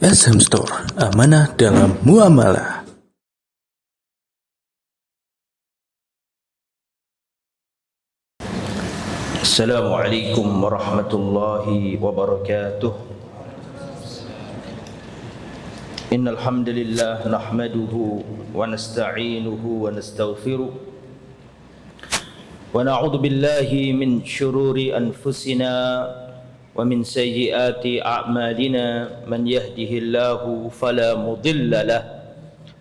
SM Store, amanah dalam muamalah. Assalamualaikum warahmatullahi wabarakatuh. Innal hamdalillah nahmaduhu wa nasta'inuhu wa nastaghfiruh wa na'udzu billahi min shururi anfusina wa min sayyiati a'malina. Man yahdihillahu fala mudilla lahu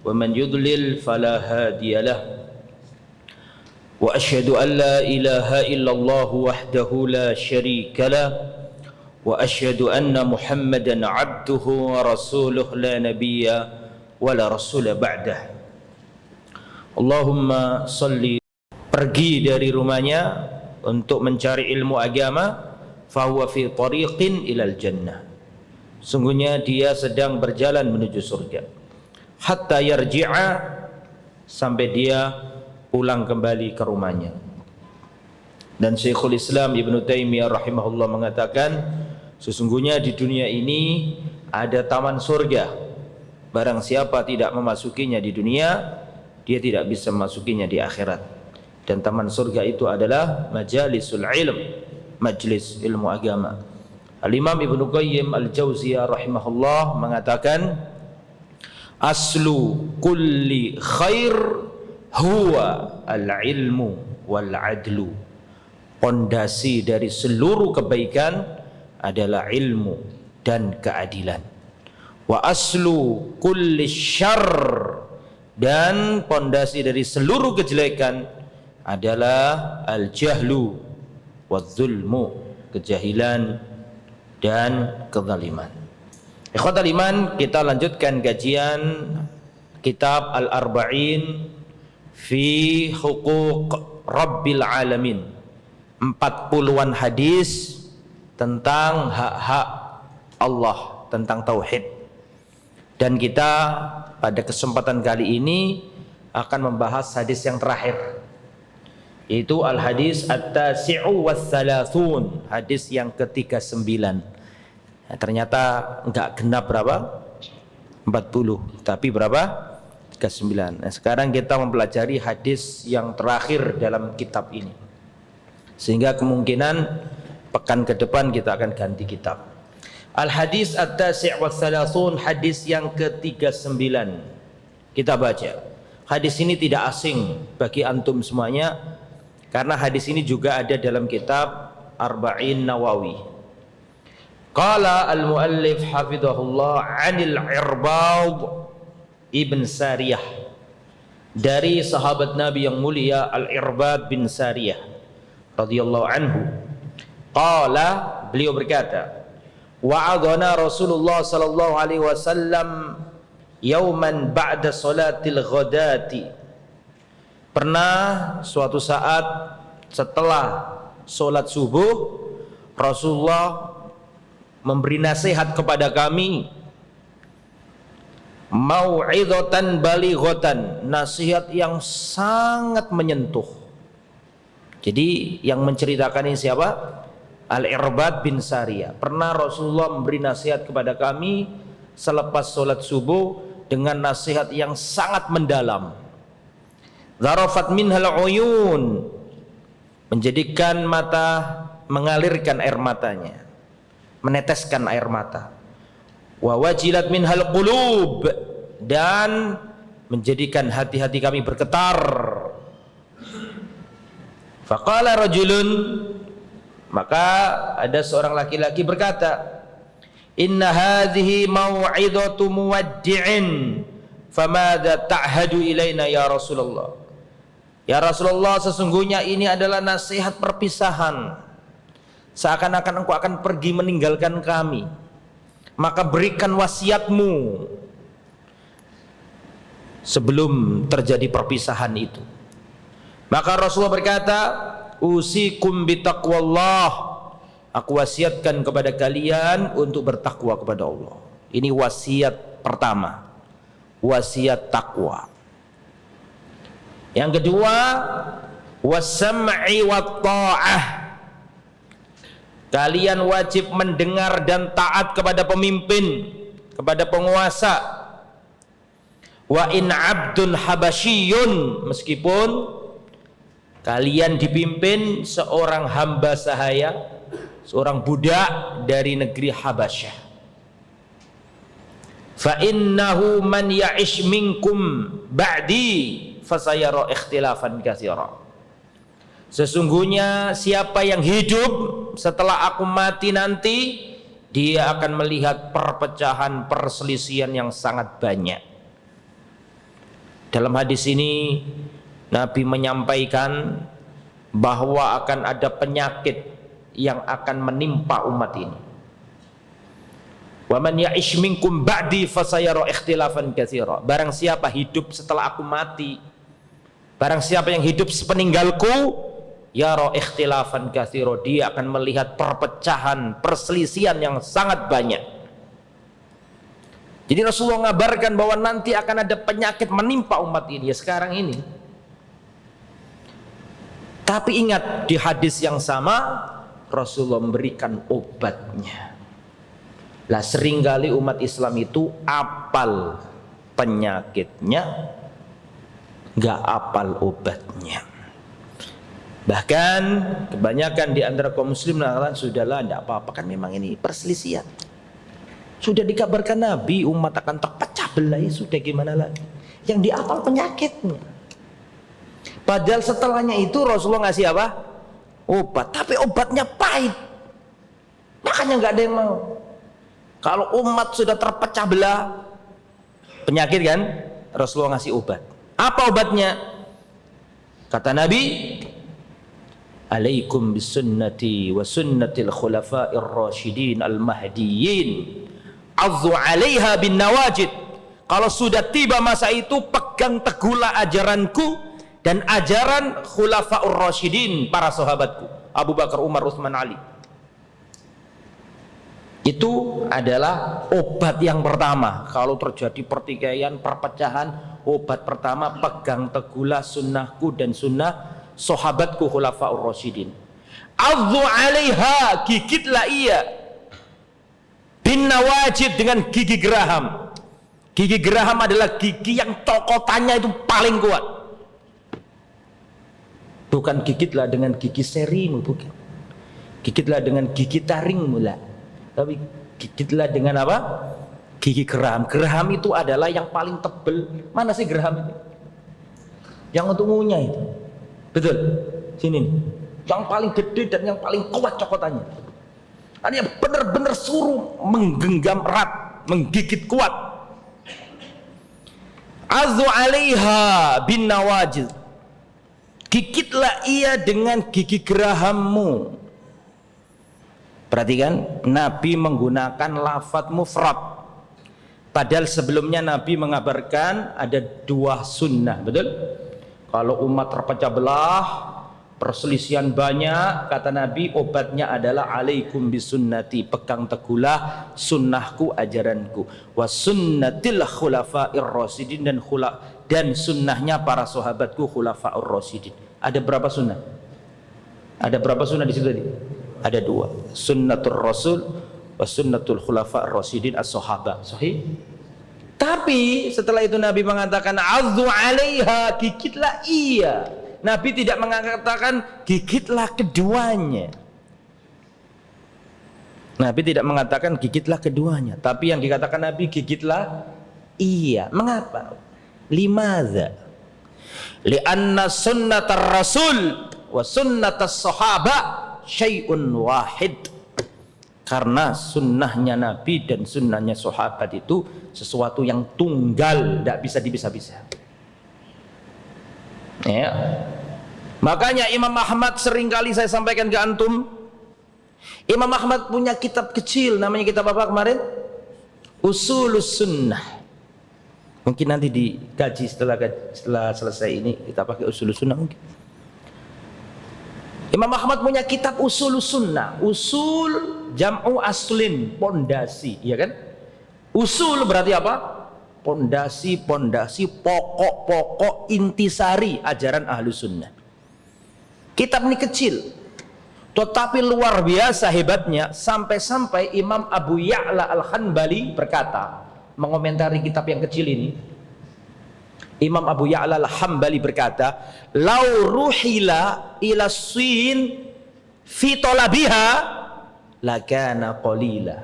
wa man yudlil fala hadiya lahu. Wa asyhadu an la ilaha illallah wahdahu la syarika lah wa asyhadu anna Muhammadan abduhu wa rasuluh la nabiyya wa la rasula ba'dah. Allahumma salli. Pergi dari rumahnya untuk mencari ilmu agama, fahuwa fi tariqin ilal jannah. Sungguhnya dia sedang berjalan menuju surga. Hatta yarji'a, sampai dia pulang kembali ke rumahnya. Dan Syekhul Islam Ibnu Taimiyah rahimahullah mengatakan, sesungguhnya di dunia ini ada taman surga. Barang siapa tidak memasukinya di dunia, dia tidak bisa memasukinya di akhirat. Dan taman surga itu adalah majalisul ilm, majlis ilmu agama. Al-Imam Ibnu Qayyim Al-Jauziyah rahimahullah mengatakan, aslu kulli khair huwa al-ilmu wal-adlu. Pondasi dari seluruh kebaikan adalah ilmu dan keadilan. Wa aslu kulli syarr, dan pondasi dari seluruh kejelekan adalah al-jahlu wal-zulmu, kejahilan dan kezaliman. Ikhwatal iman, kita lanjutkan kajian kitab Al-Arba'in fi Huquq Rabbil Alamin. 40-an hadis tentang hak-hak Allah, tentang tauhid. Dan kita pada kesempatan kali ini akan membahas hadis yang terakhir, yaitu al-hadis at-tasi'u was-salasun, hadis yang ke-39. Nah, ternyata enggak genap berapa? 40, tapi berapa? 39. Nah, sekarang kita mempelajari hadis yang terakhir dalam kitab ini, sehingga kemungkinan pekan ke depan kita akan ganti kitab. Al-hadis at-tasi' was-salasun, hadis yang ke-39. Kita baca. Hadis ini tidak asing bagi antum semuanya, karena hadis ini juga ada dalam kitab Arba'in Nawawi. Qala al-muallif hafidhahullah 'anil Irbad ibn Sariyah, dari sahabat Nabi yang mulia Al-Irbad bin Sariyah radhiyallahu anhu. Qala, beliau berkata, wa'adhana Rasulullah sallallahu alaihi wasallam yauman ba'da salatil ghadati. Pernah suatu saat setelah solat subuh, Rasulullah memberi nasihat kepada kami, mau'idhatan balighatan, nasihat yang sangat menyentuh. Jadi yang menceritakan ini siapa? Al-Irbad bin Sariyah. Pernah Rasulullah memberi nasihat kepada kami selepas solat subuh dengan nasihat yang sangat mendalam. Zarafat minhal uyun, menjadikan mata mengalirkan air matanya, meneteskan air mata. Wa wajilat minhal qulub, dan menjadikan hati-hati kami bergetar. Faqala rajulun, maka ada seorang laki-laki berkata, inna hadhihi mau'idhatu muwaddi'in famadza ta'hadu ilaina ya Rasulullah. Ya Rasulullah, sesungguhnya ini adalah nasihat perpisahan, seakan-akan engkau akan pergi meninggalkan kami, maka berikan wasiatmu sebelum terjadi perpisahan itu. Maka Rasulullah berkata, usikum bitaqwallah, aku wasiatkan kepada kalian untuk bertakwa kepada Allah. Ini wasiat pertama, wasiat takwa. Yang kedua, wasam'i wat ta'ah, kalian wajib mendengar dan taat kepada pemimpin kepada penguasa. Wa in abdun habasyiyun, meskipun kalian dipimpin seorang hamba sahaya, seorang budak dari negeri Habasyah. Fa innahu man ya'ish minkum ba'di fasayara ikhtilafan katsira. Sesungguhnya siapa yang hidup setelah aku mati nanti, dia akan melihat perpecahan, perselisihan yang sangat banyak. Dalam hadis ini Nabi menyampaikan bahwa akan ada penyakit yang akan menimpa umat ini. Wa man ya'ish minkum ba'di fasayara ikhtilafan katsira. Barang siapa hidup setelah aku mati, barang siapa yang hidup sepeninggalku, yara ikhtilafan katsira, dia akan melihat perpecahan, perselisihan yang sangat banyak. Jadi Rasulullah ngabarkan bahwa nanti akan ada penyakit menimpa umat ini, ya sekarang ini. Tapi ingat, di hadis yang sama Rasulullah memberikan obatnya. Lah seringkali umat Islam itu apal penyakitnya, nggak apal obatnya. Bahkan kebanyakan di antara kaum muslim mengatakan, sudahlah, tidak apa-apa, kan memang ini perselisihan. Sudah dikabarkan Nabi umat akan terpecah belah, sudah gimana lagi? Yang diapal penyakitnya. Padahal setelahnya itu Rasulullah ngasih apa? Obat, tapi obatnya pahit. Makanya nggak ada yang mau. Kalau umat sudah terpecah belah penyakit kan, Rasulullah ngasih obat. Apa obatnya? Kata Nabi, alaikum bisunnati wa sunnatil khulafa'ir rasyidin al-mahdiyyin, azzu 'alaiha bin nawajid. Kalau sudah tiba masa itu, pegang teguhlah ajaranku dan ajaran khulafa'ur rasyidin, para sahabatku, Abu Bakar, Umar, Utsman, Ali. Itu adalah obat yang pertama. Kalau terjadi pertikaian, perpecahan, obat pertama, pegang teguhlah sunnahku dan sunnah sahabatku khulafa'ur rasyidin. Adzu 'alaiha, gigitlah ia, bin nawajid, dengan gigi geraham. Gigi geraham adalah gigi yang cokotannya itu paling kuat. Bukan gigitlah dengan gigi serimu, bukan. Gigitlah dengan gigi taringmu lah. Tapi gigitlah dengan apa? Gigi geraham. Geraham itu adalah yang paling tebel. Mana sih geraham itu? Yang untuk ngunyah itu. Betul. Sini nih. Yang paling gede dan yang paling kuat cokotannya. Artinya benar-benar suruh menggenggam erat, menggigit kuat. Azu 'alaiha bin nawajid. Gigitlah ia dengan gigi gerahammu. Perhatikan, Nabi menggunakan lafadz mufrad. Padahal sebelumnya Nabi mengabarkan ada dua sunnah, betul? Kalau umat terpecah belah, perselisihan banyak, kata Nabi, obatnya adalah alaikum bisunnati, pegang teguhlah sunnahku, ajaranku, wa sunnatil khulafa'ir rasyidin, dan sunnahnya para sahabatku khulafa'ur rasyidin. Ada berapa sunnah? Ada berapa sunnah di situ tadi? Ada dua, sunnatul rasul wa sunnatul khulafa'ir rasyidin as-sahabah. Sahih? Tapi setelah itu Nabi mengatakan azzu 'alaiha, gigitlah ia. Nabi tidak mengatakan gigitlah keduanya. Nabi tidak mengatakan gigitlah keduanya, tapi yang dikatakan Nabi gigitlah iya. Mengapa? Limadza? Lianna sunnatar rasul wa sunnatas sahaba syai'un wahid. Karena sunnahnya Nabi dan sunnahnya sahabat itu sesuatu yang tunggal, tidak bisa dipisah-pisah. Ya. Makanya Imam Ahmad, seringkali saya sampaikan ke antum, Imam Ahmad punya kitab kecil, namanya kitab apa kemarin? Usulus Sunnah. Mungkin nanti dikaji setelah selesai ini kita pakai Usulus Sunnah mungkin. Imam Ahmad punya kitab Usulus Sunnah. Usul jam'u aslin, pondasi, ya kan? Usul berarti apa? Pondasi, pokok-pokok intisari ajaran Ahlus Sunnah. Kitab ini kecil, Tetapi luar biasa hebatnya, sampai-sampai Imam Abu Ya'la Al-Hanbali berkata, mengomentari kitab yang kecil ini, Imam Abu Ya'la Al-Hanbali berkata, "Lau ruhila ila Sin fi talabiha lakana qalila."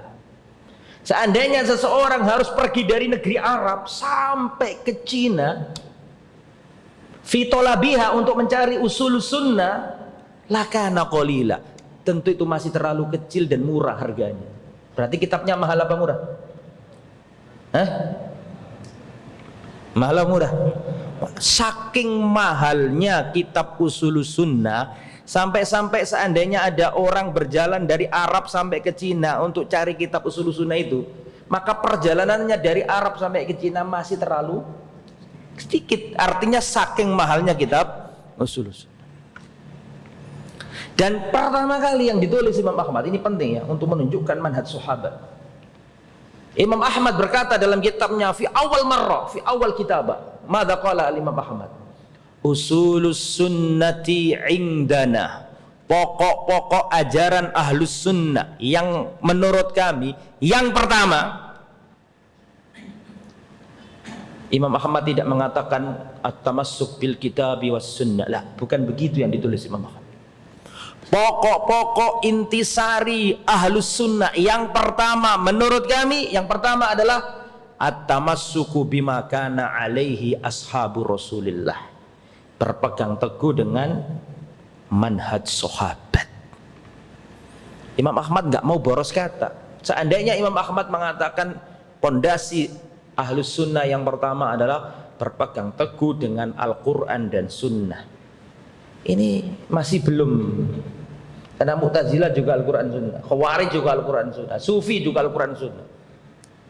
Seandainya seseorang harus pergi dari negeri Arab sampai ke Cina fi talabiha untuk mencari usul sunnah, lakana qalila, tentu itu masih terlalu kecil dan murah harganya. Berarti kitabnya mahal apa murah? Hah? Mahal apa murah? Saking mahalnya kitab usul sunnah, sampai-sampai seandainya ada orang berjalan dari Arab sampai ke Cina untuk cari kitab usul sunnah itu, maka perjalanannya dari Arab sampai ke Cina masih terlalu sedikit. Artinya saking mahalnya kitab usul sunnah. Dan pertama kali yang ditulis Imam Ahmad, ini penting ya untuk menunjukkan manhaj sahabat. Imam Ahmad berkata dalam kitabnya fi awal kitabah, madza qala Imam Ahmad? Usulus sunnati indana, pokok-pokok ajaran ahlus sunnah yang menurut kami yang pertama. Imam Ahmad tidak mengatakan at-tamassuk bil kitabi was sunnah, lah, bukan begitu yang ditulis Imam Ahmad. Pokok-pokok intisari ahlus sunnah yang pertama menurut kami, yang pertama adalah at-tamassuku bima kana alaihi ashabu Rasulillah, berpegang teguh dengan manhaj sahabat. Imam Ahmad nggak mau boros kata. Seandainya Imam Ahmad mengatakan pondasi ahlus sunnah yang pertama adalah berpegang teguh dengan Al-Quran dan sunnah, ini masih belum. Karena Mu'tazilah juga Al-Quran sunnah, Khawarij juga Al-Quran sunnah, Sufi juga Al-Quran sunnah,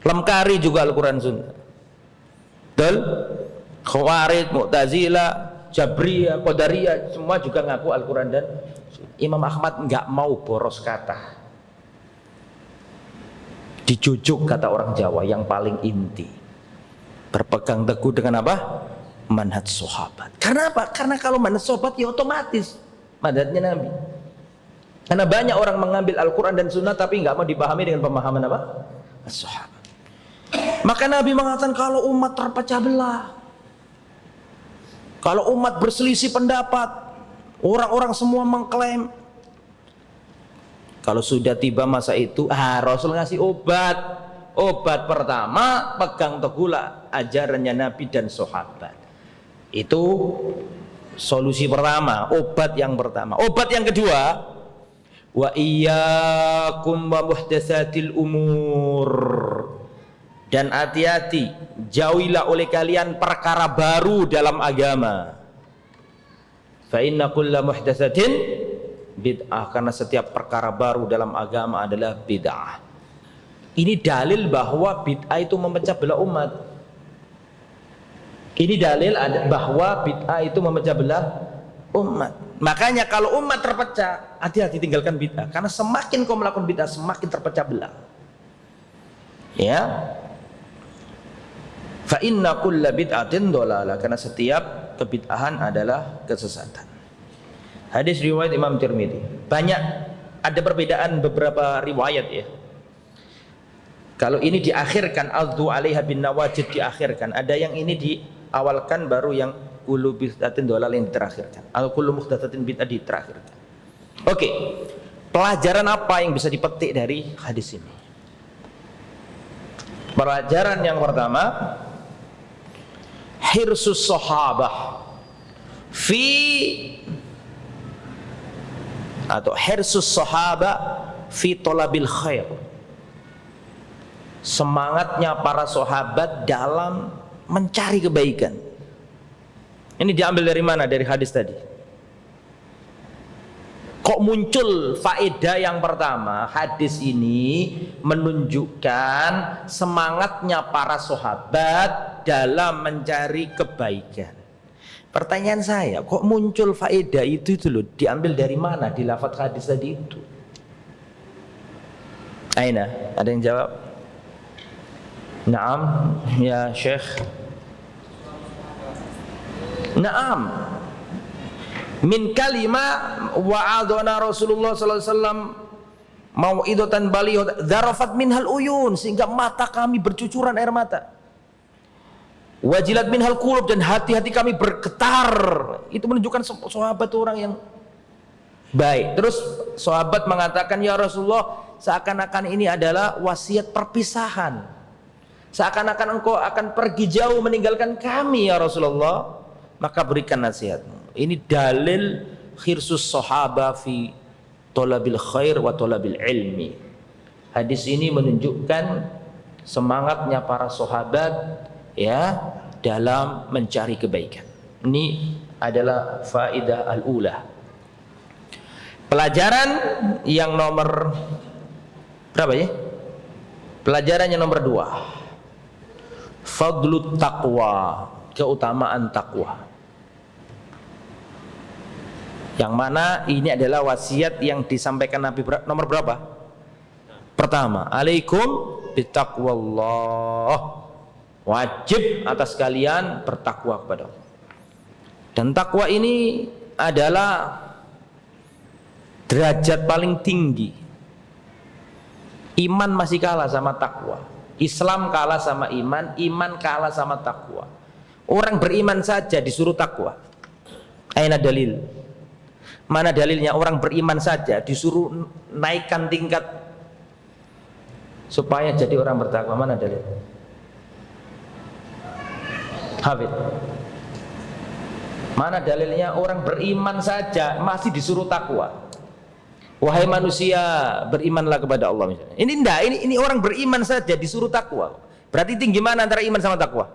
Lemkari juga Al-Quran sunnah. Betul? Khawarij, Mu'tazilah, Jabriyah, Qadariyah semua juga ngaku Al-Quran dan sunnah. Imam Ahmad nggak mau boros kata, dijujuk kata orang Jawa yang paling inti, berpegang teguh dengan apa? Manhaj sahabat. Karena apa? Karena kalau manhaj sahabat ya otomatis manhajnya Nabi. Karena banyak orang mengambil Al-Quran dan Sunnah tapi nggak mau dipahami dengan pemahaman apa? As-sahabat. Maka Nabi mengatakan kalau umat terpecah belah, kalau umat berselisih pendapat, orang-orang semua mengklaim, kalau sudah tiba masa itu, Rasul ngasih obat. Obat pertama, pegang teguhlah ajarannya Nabi dan sahabat. Itu solusi pertama, obat yang pertama. Obat yang kedua, wa iyyakum wa muhdatsatil umur, dan hati-hati, jauhilah oleh kalian perkara baru dalam agama. Fa inna kulla muhdatsatin bid'ah, karena setiap perkara baru dalam agama adalah bid'ah. Ini dalil bahwa bid'ah itu memecah belah umat. Ini dalil bahwa bid'ah itu memecah belah umat. Makanya kalau umat terpecah, hati-hati tinggalkan bid'ah, karena semakin kau melakukan bid'ah semakin terpecah belah. Ya. Fa inna kulla bid'atin dhalalah, karena setiap kebid'ahan adalah kesesatan. Hadis riwayat Imam Tirmidzi. Banyak ada perbedaan beberapa riwayat ya. Kalau ini diakhirkan, adzu 'alaiha bin nawajid diakhirkan. Ada yang ini diawalkan, baru yang kullu bid'atin dhalal yang terakhirkan. Atau kullu muhdatsatin bid'ah terakhirkan. Oke. Pelajaran apa yang bisa dipetik dari hadis ini? Pelajaran yang pertama, hirsus sahabah fi atau hirsus sahabah fi talabil khair. Semangatnya para sahabat dalam mencari kebaikan. Ini diambil dari mana? Dari hadis tadi. Kok muncul faedah yang pertama? Hadis ini menunjukkan semangatnya para sahabat dalam mencari kebaikan. Pertanyaan saya, kok muncul faedah itu loh? Diambil dari mana? Di lafaz hadis tadi itu. Aina, ada yang jawab? Naam, ya Syekh. Naam. Min kalimah wa'adana Rasulullah sallallahu alaihi wasallam mau'idatan balighah dzarafat minhal uyun, sehingga mata kami bercucuran air mata. Wajilat minhal qulub, dan hati-hati kami bergetar. Itu menunjukkan sahabat orang yang baik. Terus sahabat mengatakan, ya Rasulullah, seakan-akan ini adalah wasiat perpisahan. Seakan-akan engkau akan pergi jauh meninggalkan kami ya Rasulullah, maka berikan nasihatmu. Ini dalil khirsus sahaba fi talabil khair wa talabil ilmi. Hadis ini menunjukkan semangatnya para sahabat ya dalam mencari kebaikan. Ini adalah faidah al-ula. Pelajaran yang nomor berapa ya? Pelajaran yang nomor 2. Fadlut taqwa, keutamaan takwa. Yang mana ini adalah wasiat yang disampaikan Nabi nomor berapa? Pertama, alaikum bitaqwallah. Wajib atas kalian bertakwa kepada Allah. Dan takwa ini adalah derajat paling tinggi. Iman masih kalah sama takwa. Islam kalah sama iman, iman kalah sama takwa. Orang beriman saja disuruh takwa. Aina dalil? Mana dalilnya orang beriman saja disuruh naikkan tingkat supaya jadi orang bertakwa? Mana dalil? Hafid. Mana dalilnya orang beriman saja masih disuruh takwa? Wahai manusia, berimanlah kepada Allah misalnya. Ini enggak, ini orang beriman saja disuruh takwa. Berarti tinggi mana antara iman sama takwa?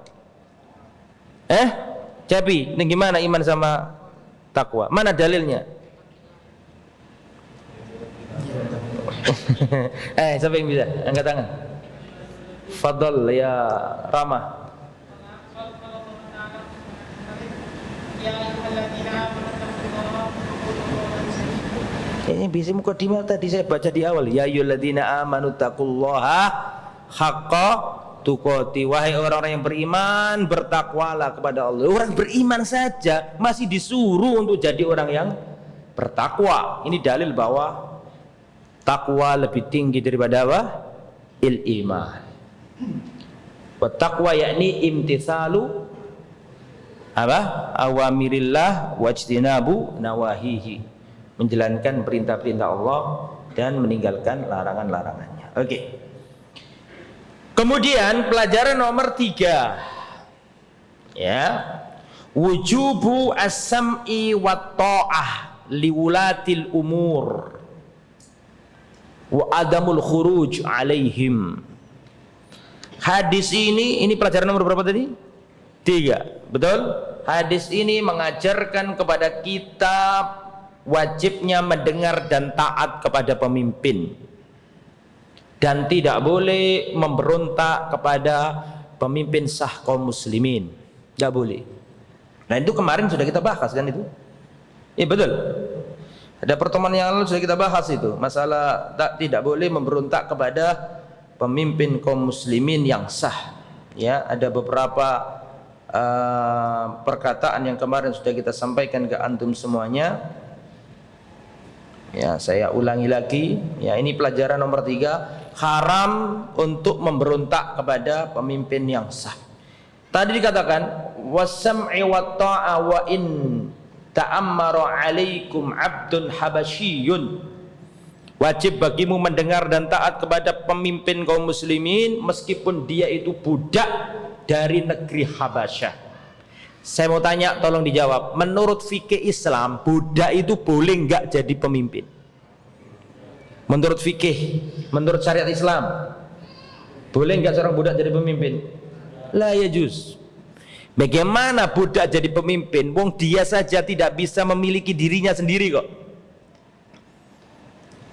Jabi, tinggi mana iman sama takwa? Mana dalilnya? Siapa yang bisa? Angkat tangan. Fadl ya Rama. Ini bisa mukadimah tadi saya baca di awal. Ya ayyuhalladzina amanu taqullaha haqqa tuqati. Wahai orang-orang yang beriman, bertakwalah kepada Allah. Orang beriman saja masih disuruh untuk jadi orang yang bertakwa. Ini dalil bahwa takwa lebih tinggi daripada apa? Iman. Wa taqwa yakni imtithalu apa? Awamirillah wajtinabu nawahihi. Menjalankan perintah-perintah Allah dan meninggalkan larangan-larangannya. Oke. Kemudian pelajaran nomor 3. Ya. Wujubu as-sam'i wat ta'ah liwulatil umur wa adamul khuruj alaihim. Hadis ini pelajaran nomor berapa tadi? 3. Betul? Hadis ini mengajarkan kepada kita wajibnya mendengar dan taat kepada pemimpin, dan tidak boleh memberontak kepada pemimpin sah kaum muslimin. Tidak boleh. Nah itu kemarin sudah kita bahas kan itu? Iya betul. Ada pertemuan yang lalu sudah kita bahas itu, masalah tidak boleh memberontak kepada pemimpin kaum muslimin yang sah. Ya, ada beberapa perkataan yang kemarin sudah kita sampaikan ke antum semuanya. Ya, saya ulangi lagi. Ya, ini pelajaran nomor 3. Haram untuk memberontak kepada pemimpin yang sah. Tadi dikatakan wasam'i wat ta'a wa in ta'ammara 'alaikum 'abdun habasyiyun. Wajib bagimu mendengar dan taat kepada pemimpin kaum muslimin meskipun dia itu budak dari negeri Habasyah. Saya mau tanya, tolong dijawab. Menurut fikih Islam, budak itu boleh nggak jadi pemimpin? Menurut fikih, menurut syariat Islam, boleh nggak seorang budak jadi pemimpin? La yajuz. Bagaimana budak jadi pemimpin? Wong dia saja tidak bisa memiliki dirinya sendiri kok.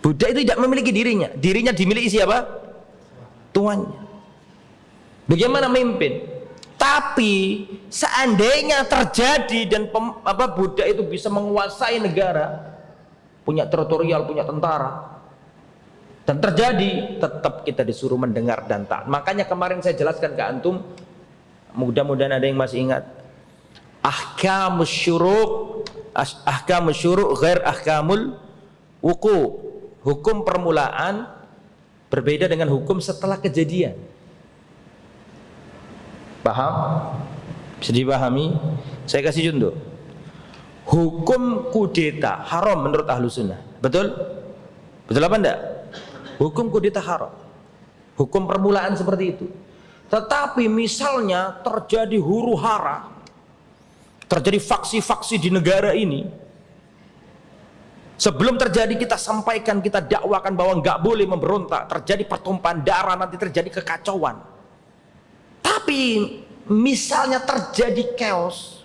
Budak itu tidak memiliki dirinya. Dirinya dimiliki siapa? Tuannya. Bagaimana memimpin? Tapi seandainya terjadi dan budak itu bisa menguasai negara, punya teritorial, punya tentara, dan terjadi, tetap kita disuruh mendengar dan taat. Makanya kemarin saya jelaskan ke antum, mudah-mudahan ada yang masih ingat, ahkamus syuruk ahkamul syuru' ghair ahkamul wuku. Hukum permulaan berbeda dengan hukum setelah kejadian. Paham? Bisa dipahami? Saya kasih contoh. Hukum kudeta haram menurut ahlu sunnah. Betul? Betul apa enggak? Hukum kudeta haram. Hukum permulaan seperti itu. Tetapi misalnya terjadi huru hara, terjadi faksi-faksi di negara ini, sebelum terjadi kita sampaikan, kita dakwakan bahwa nggak boleh memberontak, terjadi pertumpahan darah, nanti terjadi kekacauan. Tapi misalnya terjadi chaos,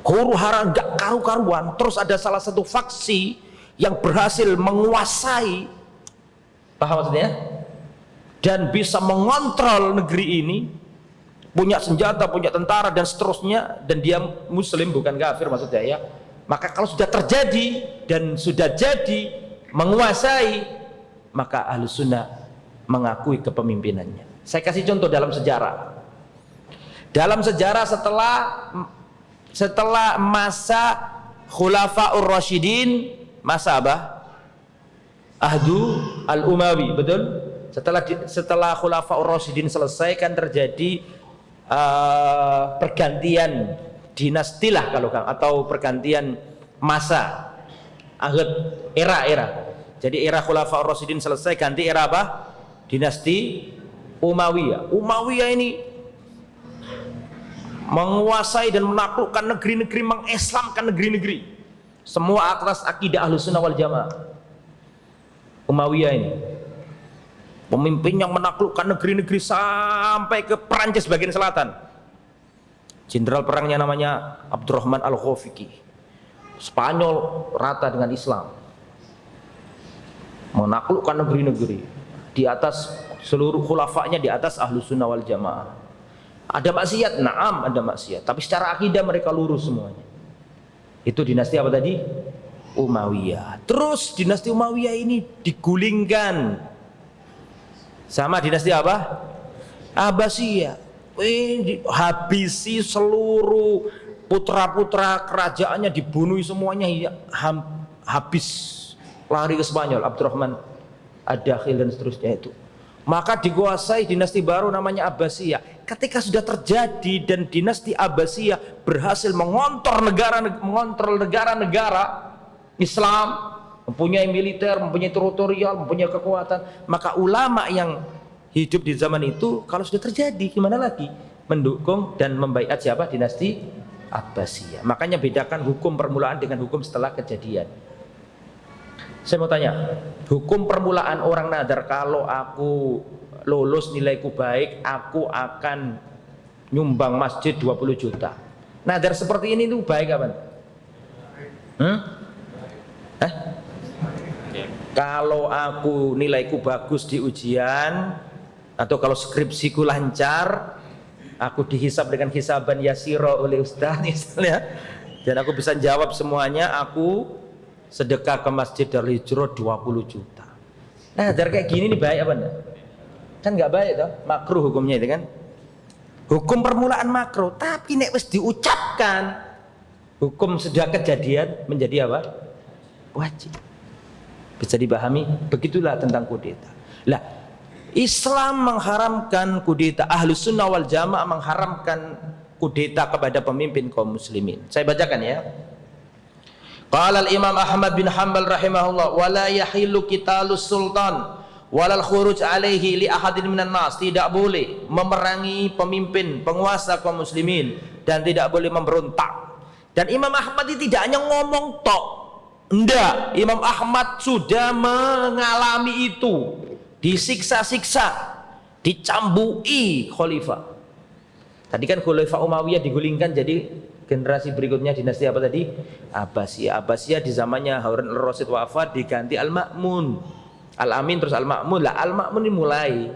huru hara nggak karu-karuan, terus ada salah satu faksi yang berhasil menguasai, paham maksudnya? Dan bisa mengontrol negeri ini, punya senjata, punya tentara dan seterusnya, dan dia muslim bukan kafir maksudnya ya. Maka kalau sudah terjadi dan sudah jadi menguasai, maka Ahlus Sunnah mengakui kepemimpinannya. Saya kasih contoh dalam sejarah. Dalam sejarah setelah masa Khulafaur Rasyidin, masa apa? Ahdu Al-Umawi, betul? Setelah Khulafaur Rasyidin selesai kan terjadi pergantian dinasti lah kalau Kang, atau pergantian masa, era. Jadi era Khulafaur Rasyidin selesai, ganti era apa? Dinasti Umayyah. Umayyah ini menguasai dan menaklukkan negeri-negeri, mengislamkan negeri-negeri, semua atas akidah Ahlus Sunnah wal Jamaah. Umayyah ini pemimpin yang menaklukkan negeri-negeri sampai ke Perancis bagian selatan. Jenderal perangnya namanya Abdurrahman Al-Ghafiqi. Spanyol rata dengan Islam, menaklukkan negeri-negeri, di atas seluruh khulafanya, di atas Ahlus Sunnah wal Jamaah. Ada maksiat, naam ada maksiat, tapi secara akidah mereka lurus semuanya. Itu dinasti apa tadi? Umayyah. Terus dinasti Umayyah ini digulingkan sama dinasti apa? Abbasiyah. Habisi seluruh putra-putra kerajaannya, dibunuh semuanya, habis, lari ke Spanyol, Abdurrahman Ad-Dakhil dan seterusnya itu. Maka dikuasai dinasti baru namanya Abbasiyah. Ketika sudah terjadi dan dinasti Abbasiyah berhasil mengontrol negara-negara Islam, mempunyai militer, mempunyai teritorial, mempunyai kekuatan, maka ulama yang hidup di zaman itu kalau sudah terjadi gimana lagi? Mendukung dan membaiat siapa? Dinasti Abbasiyah. Makanya bedakan hukum permulaan dengan hukum setelah kejadian. Saya mau tanya, hukum permulaan orang nadar, kalau aku lulus nilaiku baik, aku akan nyumbang masjid 20 juta. Nadar seperti ini tuh baik apa? Kalau aku nilaiku bagus di ujian, atau kalau skripsiku lancar, aku dihisab dengan hisaban yasiro oleh ustaz misalnya, dan aku bisa jawab semuanya, aku sedekah ke masjid Darul Hijrah 20 juta. Nah, dari kayak gini nih baik apa enggak? Kan enggak baik toh, makruh hukumnya itu kan. Hukum permulaan makruh, tapi nek wis diucapkan hukum sudah kejadian menjadi apa? Wajib. Bisa dipahami? Begitulah tentang kudeta. Lah, Islam mengharamkan kudeta, Ahlus Sunnah wal Jamaah mengharamkan kudeta kepada pemimpin kaum muslimin. Saya bacakan ya. Qala al-Imam Ahmad bin Hanbal rahimahullah, wala yahillu qitalus sultan walal khuruj alaihi li ahadin minan nas. Tidak boleh memerangi pemimpin, penguasa kaum muslimin, dan tidak boleh memberontak. Dan Imam Ahmad ini tidak hanya ngomong tok, enggak, Imam Ahmad sudah mengalami itu, disiksa-siksa, dicambui khalifah. Tadi kan Khalifah Umayyah digulingkan jadi generasi berikutnya dinasti apa tadi? Abbasiyah. Abbasiyah di zamannya Harun al-Rasyid wafat, diganti Al-Ma'mun, Al-Amin terus Al-Ma'mun. Lah Al-Ma'mun ini mulai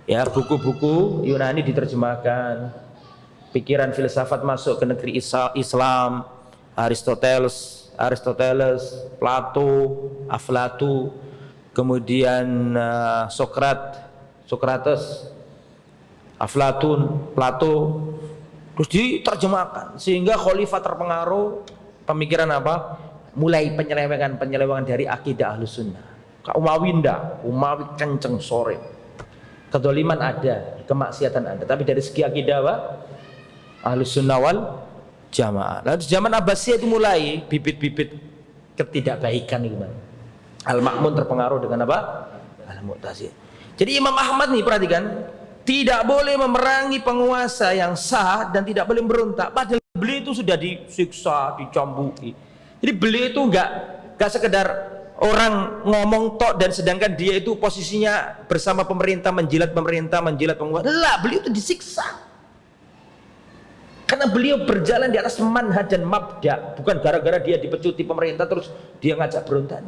ya, buku-buku Yunani diterjemahkan, pikiran filsafat masuk ke negeri Islam, Aristoteles, Plato, Aflatu, kemudian Sokrates, Aflatun, Plato, Terus diterjemahkan sehingga khalifah terpengaruh pemikiran apa? Mulai penyelewengan dari akidah Ahlus Sunnah. Umawi ndak, Umawi kenceng sore. Kedoliman ada, kemaksiatan ada, tapi dari segi akidah apa? Ahlus Sunnah wal Jamaah. Lalu zaman Abbasiyah itu mulai bibit-bibit ketidakbaikan itu. Al-Ma'mun terpengaruh dengan apa? Al-Mu'tazilah. Jadi Imam Ahmad nih perhatikan, tidak boleh memerangi penguasa yang sah dan tidak boleh berontak. Padahal beliau itu sudah disiksa, dicambuki. Jadi beliau itu enggak sekedar orang ngomong tok dan sedangkan dia itu posisinya bersama pemerintah, menjilat penguasa. Lah, beliau itu disiksa. Karena beliau berjalan di atas manhaj dan mabda, bukan gara-gara dia dipecuti pemerintah terus dia ngajak berontak.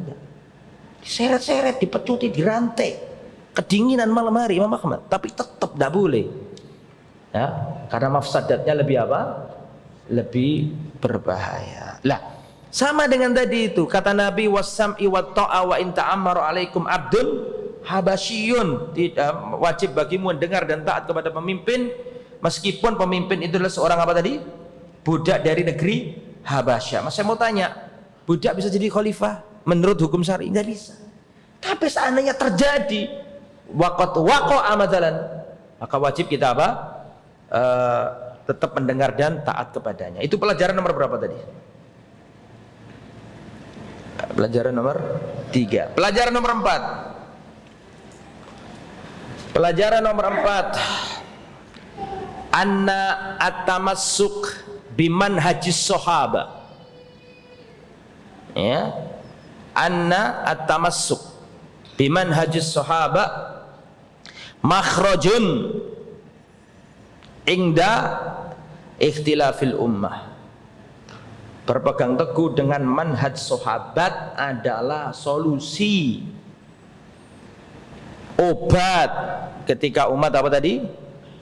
Diseret-seret, dipecuti, dirantai. Kedinginan malam hari Imam Ahmad, tapi tetap tidak boleh ya, karena mafsadatnya lebih apa? Lebih berbahaya. Lah, sama dengan tadi itu kata Nabi, wasam'i wat ta'a wa in ta'ammaru alaikum abdul habasyiyun, tidak wajib bagimu mendengar dan taat kepada pemimpin meskipun pemimpin itu adalah seorang apa tadi? Budak dari negeri Habasyah. Mas, saya mau tanya, budak bisa jadi khalifah menurut hukum syar'i? Enggak bisa. Tapi seandainya terjadi waqa'a madalan, maka wajib kita apa? Tetap mendengar dan taat kepadanya. Itu pelajaran nomor berapa tadi? Pelajaran nomor 3. Pelajaran nomor 4. Pelajaran nomor 4. Anna at-tamassuk bimanhajis sahaba. Ya. Anna at-tamassuk bimanhajis sahaba makhrajun ingda ikhtilafil ummah. Berpegang teguh dengan manhaj sahabat adalah solusi, obat ketika umat apa tadi?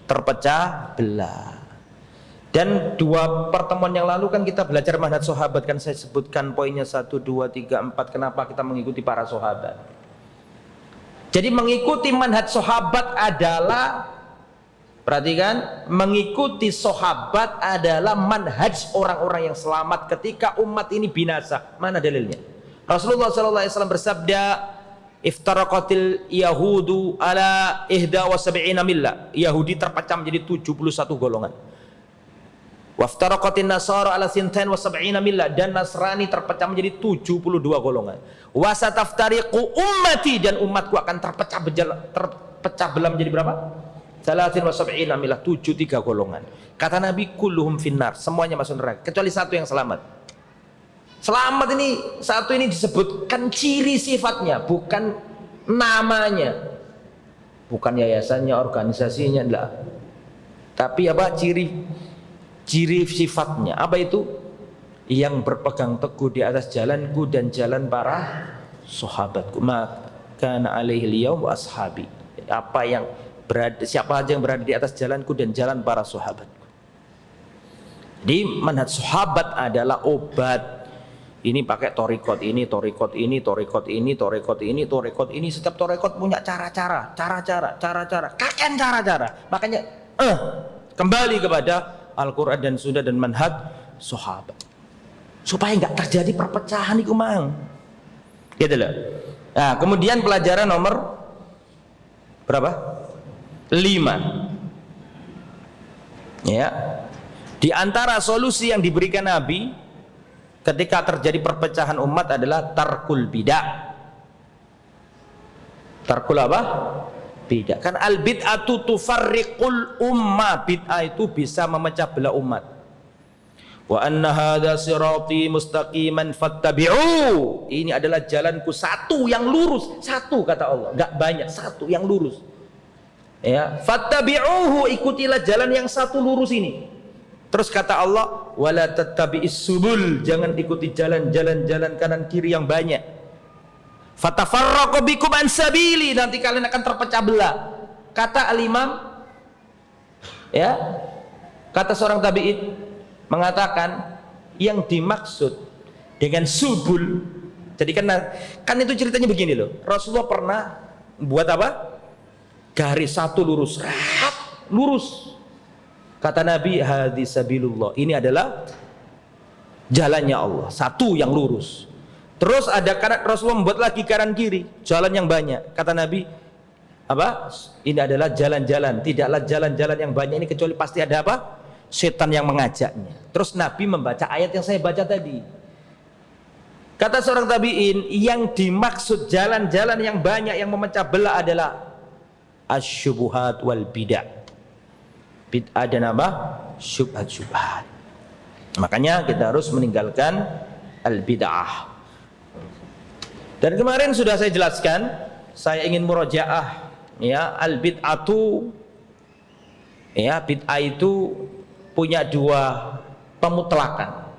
Terpecah belah. Dan 2 pertemuan yang lalu kan kita belajar manhaj sahabat, kan saya sebutkan poinnya 1, 2, 3, 4 kenapa kita mengikuti para sahabat. Jadi mengikuti manhaj sahabat adalah, perhatikan, mengikuti sahabat adalah manhaj orang-orang yang selamat ketika umat ini binasa. Mana dalilnya? Rasulullah SAW bersabda, iftaraqatil yahudu ala 71 millah. Yahudi terpecah menjadi 71 golongan. Waftaraqatin nasara ala 72 millah, dan Nasrani terpecah menjadi 72 golongan. Wasataftariqu ummati, dan umatku akan terpecah belah menjadi berapa? 73 millah, 73 golongan. Kata Nabi, kulluhum finnar, semuanya masuk neraka kecuali satu yang selamat. Selamat ini, satu ini disebutkan ciri sifatnya, bukan namanya, bukan yayasannya, organisasinya, enggak. Tapi apa? Ciri sifatnya. Apa itu? Yang berpegang teguh di atas jalanku dan jalan para sahabatku. Maka alaihil yaum wa ashabi. Siapa aja yang berada di atas jalanku dan jalan para sahabatku. Di manhaj sahabat adalah obat. Ini pakai torikot ini, torikot ini, torikot ini, torikot ini, torikot ini. Setiap torikot punya cara-cara. Kakek cara-cara. Makanya kembali kepada Al-Quran dan Sunnah dan manhaj sahabat, supaya nggak terjadi perpecahan itu mang. Gitu loh. Nah, kemudian pelajaran nomor berapa? 5. Ya. Di antara solusi yang diberikan Nabi ketika terjadi perpecahan umat adalah tarkul bidah. Tarkul apa? Bid'ah. Kan al bid'atu tufarriqul ummah, bid'ah itu bisa memecah belah umat. Wa anna hadza sirati mustaqiman fattabi'u, ini adalah jalanku satu yang lurus, satu kata Allah, enggak banyak, satu yang lurus. Ya, fattabi'uhu, ikutilah jalan yang satu lurus ini. Terus kata Allah, wala tattabi'is subul, jangan ikuti jalan-jalan kanan kiri yang banyak. Fatafarraqu bikum an sabili, nanti kalian akan terpecah belah. Kata al-Imam, ya, kata seorang tabi'in mengatakan yang dimaksud dengan subul, jadi kan itu ceritanya begini loh. Rasulullah pernah buat apa? Garis satu lurus, lurus. Kata Nabi, hadis sabilullah, ini adalah jalannya Allah, satu yang lurus. Terus ada kanan, Rasulullah membuat lagi kanan kiri, jalan yang banyak. Kata Nabi, apa? Ini adalah jalan-jalan, tidaklah jalan-jalan yang banyak ini kecuali pasti ada apa? Setan yang mengajaknya. Terus Nabi membaca ayat yang saya baca tadi. Kata seorang tabi'in, yang dimaksud jalan-jalan yang banyak yang memecah belah adalah asyubuhat wal bid'ah. Bid'ah dan apa? Syubhat-syubhat. Makanya kita harus meninggalkan al-bid'ah. Dan kemarin sudah saya jelaskan, saya ingin murojaah, ya, al-bid'atu, ya, bid'ah itu punya dua pemutlakan.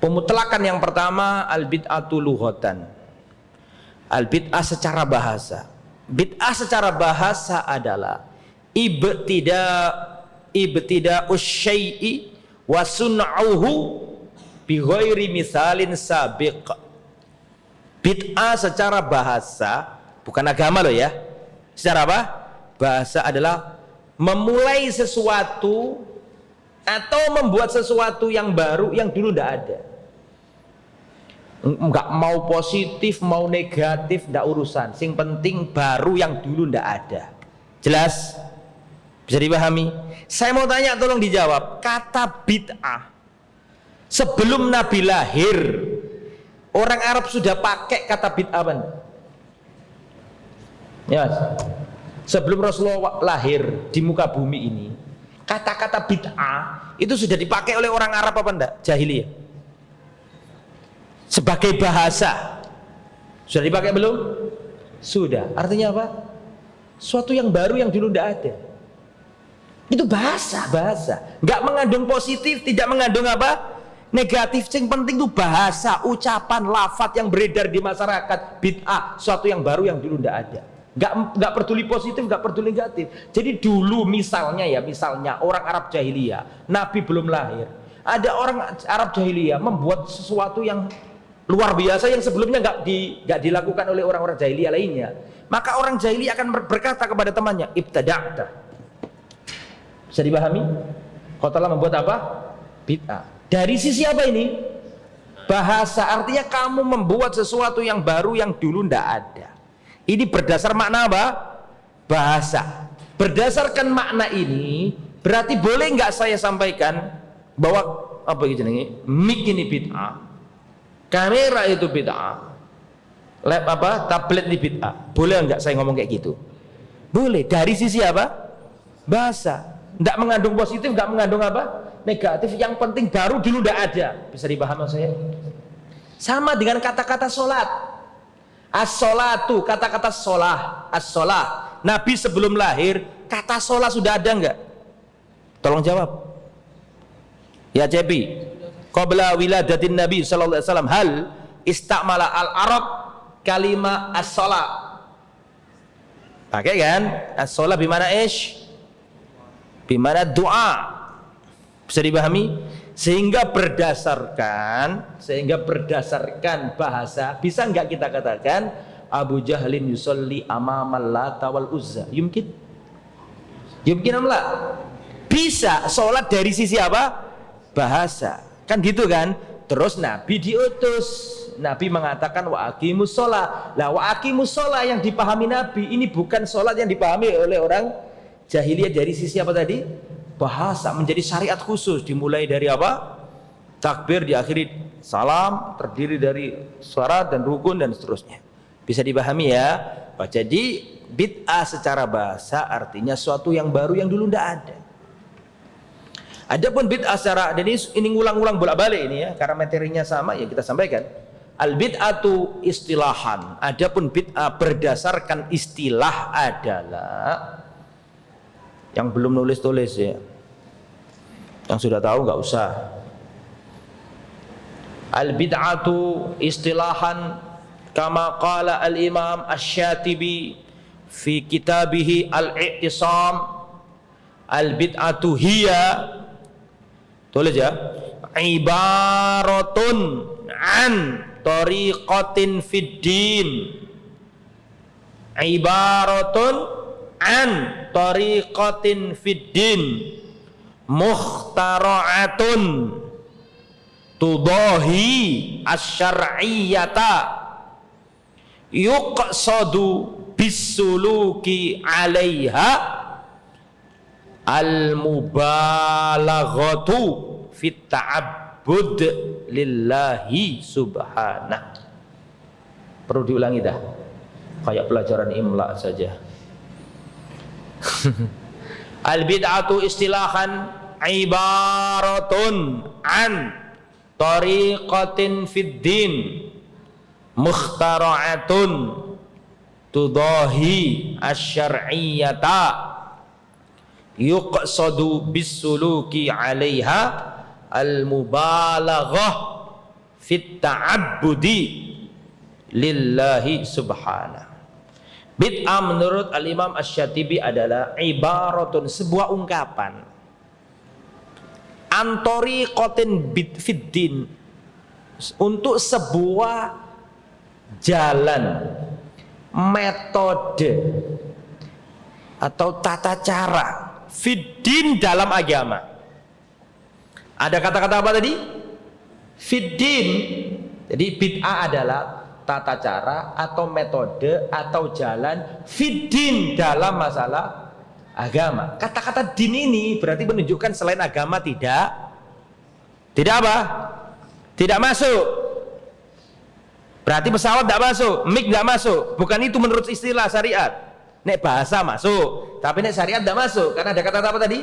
Pemutlakan yang pertama, al-bid'atu lughatan. Al-bid'ah secara bahasa. Bid'ah secara bahasa adalah ibtida'us syai'i wa sun'uhu bi ghairi misalin sabiq. Bid'ah secara bahasa, bukan agama loh ya. Secara apa? Bahasa adalah memulai sesuatu atau membuat sesuatu yang baru yang dulu tidak ada. Enggak mau positif, mau negatif, enggak urusan. Sing penting baru yang dulu enggak ada. Jelas? Bisa dipahami? Saya mau tanya, tolong dijawab. Kata bid'ah, sebelum Nabi lahir, orang Arab sudah pakai kata bid'ah apa? Ya, sebelum Rasulullah lahir di muka bumi ini, kata-kata bid'ah itu sudah dipakai oleh orang Arab apa enggak? Jahiliyah. Sebagai bahasa sudah dipakai belum? Sudah. Artinya apa? Suatu yang baru yang dulu tidak ada. Itu bahasa. Nggak mengandung positif, tidak mengandung apa? Negatif. Yang penting itu bahasa, ucapan, lafaz yang beredar di masyarakat. Bid'ah, suatu yang baru yang dulu tidak ada. Nggak peduli positif, nggak peduli negatif. Jadi dulu misalnya orang Arab jahiliyah, Nabi belum lahir, ada orang Arab jahiliyah membuat sesuatu yang luar biasa yang sebelumnya nggak dilakukan oleh orang-orang jahiliyah lainnya. Maka orang jahiliyah akan berkata kepada temannya, ibtada'ta. Bisa dipahami? Kau telah membuat apa? Bid'ah. Dari sisi apa ini? Bahasa, artinya kamu membuat sesuatu yang baru yang dulu ndak ada. Ini berdasar makna apa? Bahasa. Berdasarkan makna ini, berarti boleh nggak saya sampaikan bahwa apa gitu nih? Mic ini bid'ah. Kamera itu bid'ah, tablet ini bid'ah. Boleh enggak saya ngomong kayak gitu? Boleh. Dari sisi apa? Bahasa. Enggak mengandung positif, enggak mengandung apa? Negatif. Yang penting baru dulu enggak ada. Bisa dipahami saya? Sama dengan kata-kata sholat. As-sholatu, kata-kata sholah. As-sholah. Nabi sebelum lahir, kata sholat sudah ada enggak? Tolong jawab. Ya Cepi. Qabla wiladatin Nabi sallallahu alaihi wasallam hal istakmala al-Arab kalima as-shalah. Pakai kan? As-shalah bimana ish? Bimana doa. Bisa dipahami? Sehingga berdasarkan bahasa, bisa enggak kita katakan Abu Jahlin yusolli amamal Lata wal Uzza? Yumkin? Yumkin amla? Bisa. Sholat dari sisi apa? Bahasa. Kan gitu kan? Terus Nabi diutus, Nabi mengatakan wa aqimus sholat. Lah wa aqimus sholat yang dipahami Nabi ini bukan sholat yang dipahami oleh orang jahiliyah dari sisi apa tadi? Bahasa, menjadi syariat khusus, dimulai dari apa? Takbir, diakhiri salam, terdiri dari syarat dan rukun dan seterusnya. Bisa dipahami ya? Jadi bid'ah secara bahasa artinya suatu yang baru yang dulu tidak ada. Adapun bid'ah secara, dan ini ngulang-ngulang bolak-balik ini ya, karena materinya sama ya kita sampaikan. Al bid'atu istilahan. Adapun bid'ah berdasarkan istilah adalah, yang belum nulis-tulis ya, yang sudah tahu nggak usah. Al bid'atu istilahan kama qala al Imam Asy-Syatibi fi kitabihi Al-I'tisam, al bid'atu hiya, tulis ya, ibaratun an tariqatin fid din, ibaratun an tariqatin fid din, mukhtara'atun tudahi asy-syar'iyyata yuqsadu bisuluki 'alaiha al-mubalaghatu fit ta'abbud lillahi subhanahu. Perlu diulangi dah, kayak pelajaran imla saja. Al-bid'atu istilahan ibaratun an tariqatin fid din mukhtara'atun tudahi asy-syar'iyyata yuqsadu bisuluki 'alaiha al-mubalaghah fit ta'abbudi lillahi subhanahu. Bid'ah menurut Al-Imam Asy-Syatibi adalah ibaratun, sebuah ungkapan, antori kotin fiddin, untuk sebuah jalan, metode atau tata cara fiddin dalam agama. Ada kata-kata apa tadi? Fiddin. Jadi bid'ah adalah tata cara atau metode atau jalan fiddin dalam masalah agama. Kata-kata din ini berarti menunjukkan selain agama tidak apa? Tidak masuk. Berarti pesawat tidak masuk, mic tidak masuk. Bukan itu menurut istilah syariat. Nek bahasa masuk, tapi nek syariat tidak masuk. Karena ada kata-kata apa tadi?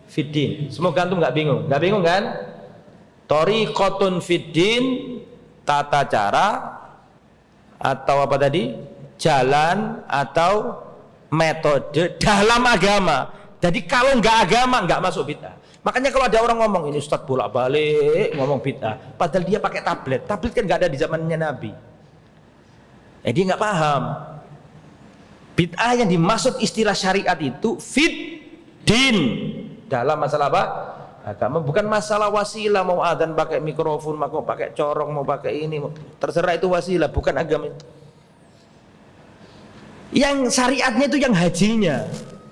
Fiddin. Semoga antum nggak bingung. Nggak bingung kan? Tariqatun fiddin, tata cara atau apa tadi? Jalan atau metode dalam agama. Jadi kalau nggak agama nggak masuk bid'ah. Makanya kalau ada orang ngomong ini Ustadz bolak-balik ngomong bid'ah, padahal dia pakai tablet. Tablet kan nggak ada di zamannya Nabi. Dia nggak paham. Bid'ah yang dimaksud istilah syariat itu fiddin dalam masalah apa? Agama. Bukan masalah wasilah, mau adzan pakai mikrofon, mau pakai corong, mau pakai ini, terserah, itu wasilah, bukan agama. Yang syariatnya itu yang hajinya.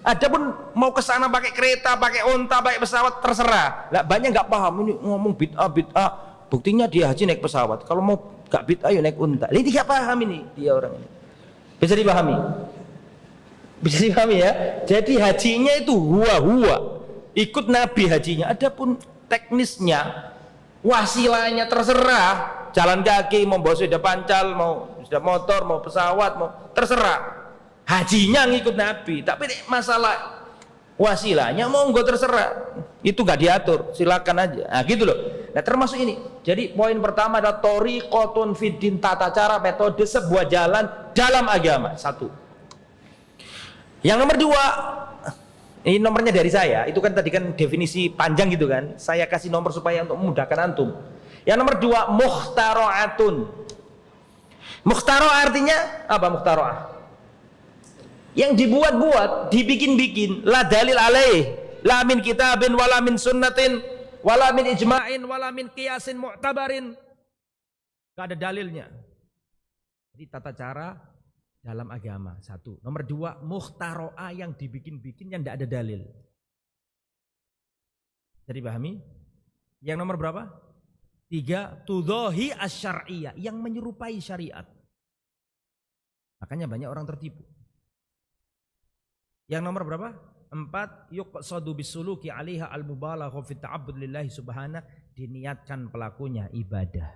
Adapun mau ke sana pakai kereta, pakai unta, pakai pesawat, terserah. Lah banyak nggak paham ini ngomong bid'ah. Buktinya dia haji naik pesawat. Kalau mau nggak bid'ah ya naik unta. Ini tidak paham ini dia orang ini. Bisa dipahami? Bisa dipahami ya? Jadi hajinya itu huwa. Ikut Nabi hajinya. Adapun teknisnya, wasilahnya terserah. Jalan kaki, mau bawa sepeda pancal, mau sepeda motor, mau pesawat, mau terserah. Hajinya ngikut Nabi, tapi masalah wasilahnya monggo terserah. Itu gak diatur, silakan aja. Nah gitu loh. Nah termasuk ini. Jadi poin pertama adalah tariqatun fiddin, tata cara, metode sebuah jalan dalam agama. Satu. Yang nomor dua, ini nomornya dari saya. Itu kan tadi kan definisi panjang gitu kan. Saya kasih nomor supaya untuk memudahkan antum. Yang nomor dua, mukhtara'atun. Mukhtara'ah artinya apa mukhtara'ah? Yang dibuat-buat, dibikin-bikin, la dalil alaih, la min kitabin, wala min sunnatin, wala min ijma'in, wala min qiyasin mu'tabarin. Gak ada dalilnya. Jadi tata cara dalam agama, satu. Nomor dua, mukhtaro'ah, yang dibikin-bikin, yang tidak ada dalil. Jadi pahami? Yang nomor berapa? Tiga, tudhahi asy-syar'iyyah, yang menyerupai syariat. Makanya banyak orang tertipu. Yang nomor berapa? 4, yuqsadu bisuluki 'alaiha al-mubalaghah fi ta'abbud lillahi subhanahu, diniatkan pelakunya ibadah.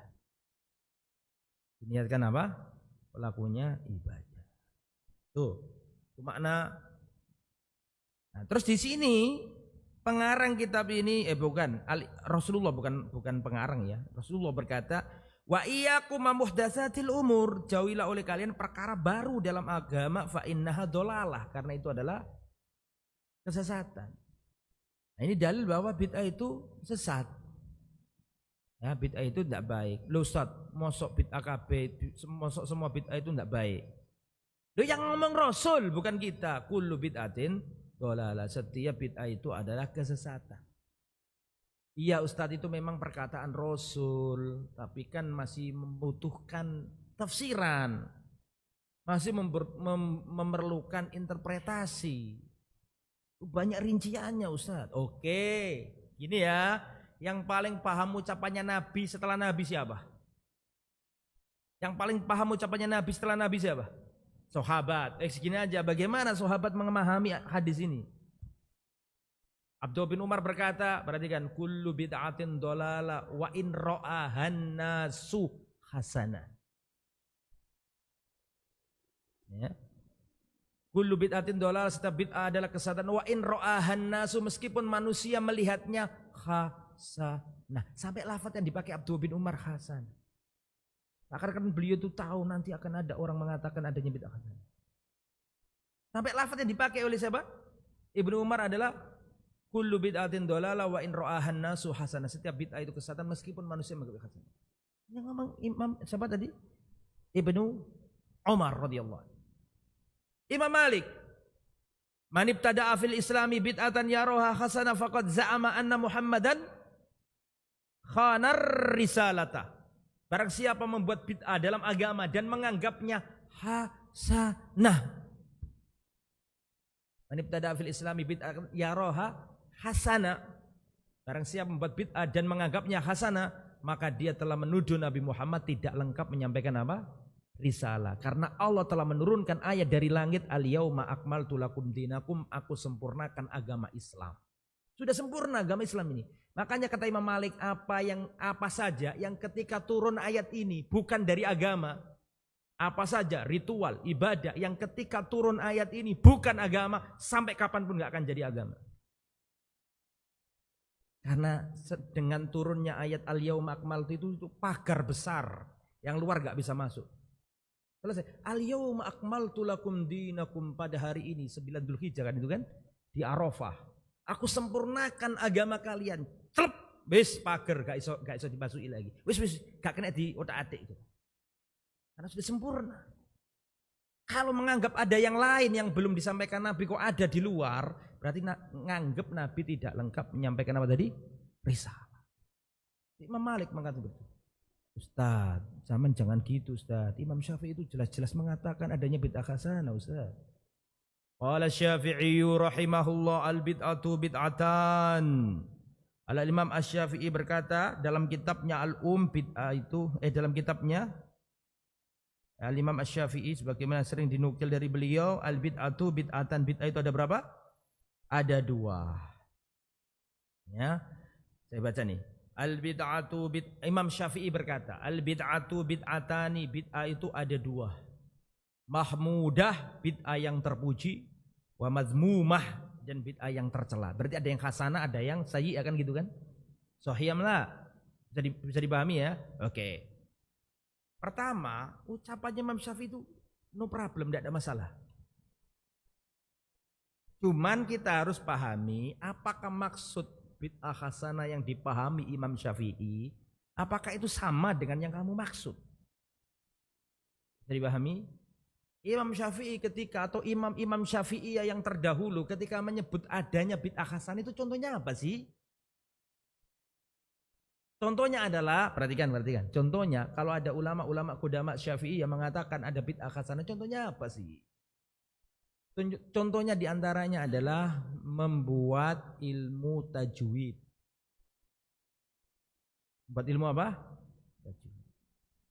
Diniatkan apa? Pelakunya ibadah. Tuh, itu makna. Nah, terus di sini pengarang kitab ini Rasulullah bukan pengarang ya. Rasulullah berkata, wa iyyakum muhdatsatil umur, jauhilah oleh kalian perkara baru dalam agama, fa innaha dhalalah, karena itu adalah kesesatan. Nah, ini dalil bahwa bid'ah itu sesat. Ya, bid'ah itu tidak baik. Loh Ustaz, mosok bid'ah kabeh, mosok semua bid'ah itu tidak baik. Loh yang ngomong Rasul bukan kita. Kullu bid'atin dhalalah, setiap bid'ah itu adalah kesesatan. Iya Ustadz, itu memang perkataan Rasul, tapi kan masih membutuhkan tafsiran, masih memerlukan interpretasi. Banyak rinciannya Ustaz. Oke, gini ya. Yang paling paham ucapannya Nabi setelah Nabi siapa? Yang paling paham ucapannya Nabi setelah Nabi siapa? Sahabat. Segini aja, bagaimana sahabat memahami hadis ini? Abdullah bin Umar berkata, perhatikan, kullu bid'atin dolala wa in ra'ahan nasu hasana. Ya. Kullu bid'atin dolala, setiap bid'ah adalah kesesatan, wa in ra'ahan nasu, meskipun manusia melihatnya hasanah. Sampai lafaz yang dipakai Abdullah bin Umar hasan. Karena kan beliau itu tahu nanti akan ada orang mengatakan adanya bid'ah hasanah. Sampai lafaz yang dipakai oleh siapa? Ibnu Umar adalah kullu bid'atin dolala wa in ra'ahan nasu hasanah. Setiap bid'ah itu kesesatan meskipun manusia menganggap hasanah. Yang ngomong Imam siapa tadi? Ibnu Umar radhiyallahu anhu. Imam Malik, man ibtada'a fil islami bid'atan yaraha hasanah faqad za'ama anna Muhammadan khanar risalata. Barang siapa membuat bid'ah dalam agama dan menganggapnya hasanah. Man ibtada'a fil islami bid'atan yaraha hasanah. Barang siapa membuat bid'ah dan menganggapnya hasanah, maka dia telah menuduh Nabi Muhammad tidak lengkap menyampaikan apa? Risalah. Karena Allah telah menurunkan ayat dari langit, al-yauma akmaltu lakum dinakum, aku sempurnakan agama Islam. Sudah sempurna agama Islam ini. Makanya kata Imam Malik, apa saja yang ketika turun ayat ini bukan dari agama, apa saja ritual, ibadah yang ketika turun ayat ini bukan agama, sampai kapanpun gak akan jadi agama. Karena dengan turunnya ayat al-yauma akmaltu itu pagar besar yang luar gak bisa masuk. Selesai. Al-yauma akmaltu lakum dinakum, pada hari ini 9 Dzulhijjah kan itu kan di Arafah. Aku sempurnakan agama kalian. Celep, wis pager gak iso dimasuki lagi. Wis gak kena di otak-atik itu. Karena sudah sempurna. Kalau menganggap ada yang lain yang belum disampaikan Nabi kok ada di luar, berarti nganggap Nabi tidak lengkap menyampaikan apa tadi? Risalah. Imam Malik mengatakan begitu. Ustaz, zaman jangan gitu Ustaz. Imam Syafi'i itu jelas-jelas mengatakan adanya bid'ah hasanah Ustaz. Qala Syafi'i rahimahullah al-bid'atu bid'atan. Al-Imam Asy-Syafi'i berkata dalam kitabnya bid'ah itu dalam kitabnya Al-Imam Asy-Syafi'i sebagaimana sering dinukil dari beliau, al-bid'atu bid'atan. Bid'ah itu ada berapa? Ada 2. Ya. Saya baca nih. Al-bid'atu Imam Syafi'i berkata, al-bid'atu bid'atani, bid'ah itu ada 2. Mahmudah, bid'ah yang terpuji, wa mazmumah, dan bid'ah yang tercela. Berarti ada yang hasanah, ada yang sayyi, kan gitu kan? Sahiham lah. Bisa dipahami ya? Oke. Pertama, ucapannya Imam Syafi'i itu no problem, tidak ada masalah. Cuman kita harus pahami apakah maksud bid'ah hasanah yang dipahami Imam Syafi'i, apakah itu sama dengan yang kamu maksud? Jadi pahami? Imam Syafi'i ketika atau imam-imam Syafi'i yang terdahulu ketika menyebut adanya bid'ah hasanah itu contohnya apa sih? Contohnya adalah, perhatikan. Contohnya kalau ada ulama-ulama qudama Syafi'i yang mengatakan ada bid'ah hasanah, contohnya apa sih? Contohnya diantaranya adalah membuat ilmu tajwid. Buat ilmu apa? Tajwid.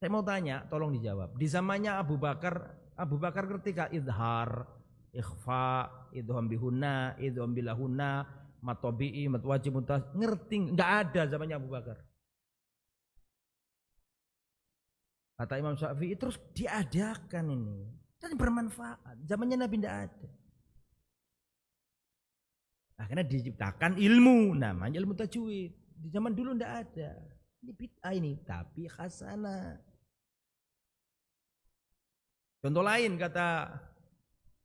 Saya mau tanya, tolong dijawab. Di zamannya Abu Bakar ketika idhar, ikhfa, idham bihunna, idham bilahunna, matobi'i, matwajib, mutas, ngerti? Enggak ada zamannya Abu Bakar. Kata Imam Syafi'i terus diadakan ini. Dan bermanfaat. Zamannya Nabi tidak ada. Akhirnya diciptakan ilmu, namanya ilmu tajwid. Di zaman dulu tidak ada. Ini bid'ah ini, tapi hasanah. Contoh lain kata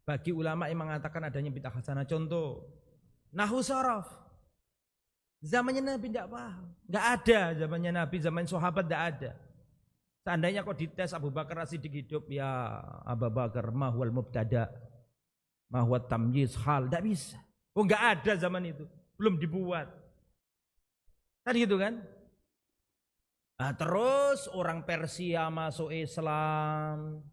bagi ulama yang mengatakan adanya bid'ah hasanah. Contoh, nahwu sharaf. Zamannya Nabi tidak paham. Tidak ada zamannya Nabi, zaman sahabat tidak ada. Seandainya kok dites Abu Bakar As-Siddiq hidup, ya Abu Bakar mahwal mubtada, mahwat tamyiz hal, tidak bisa. Oh enggak ada zaman itu, belum dibuat. Kan gitu kan? Nah, terus orang Persia masuk Islam,